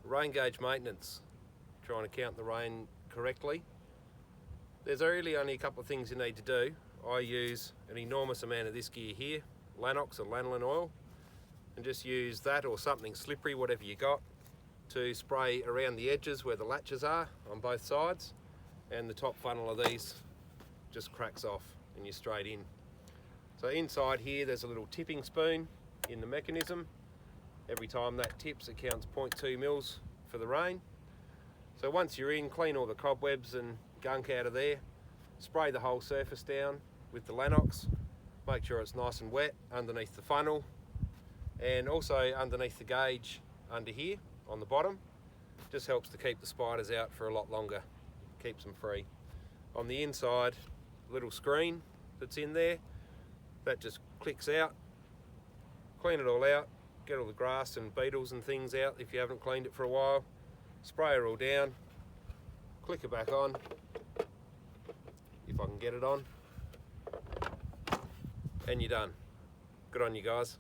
rain gauge maintenance, trying to count the rain correctly. There's really only a couple of things you need to do. I use an enormous amount of this gear here, Lanox or lanolin oil, and just use that or something slippery, whatever you got, to spray around the edges where the latches are on both sides, and the top funnel of these just cracks off and you're straight in. So inside here there's a little tipping spoon in the mechanism. Every time that tips it counts 0.2 mils for the rain. So once you're in, clean all the cobwebs and gunk out of there, spray the whole surface down with the Lanox, make sure it's nice and wet underneath the funnel and also underneath the gauge under here on the bottom. Just helps to keep the spiders out for a lot longer, keeps them free. On the inside, little screen that's in there, that just clicks out. Clean it all out, get all the grass and beetles and things out if you haven't cleaned it for a while. Spray it all down, click it back on, if I can get it on, and you're done. Good on you guys.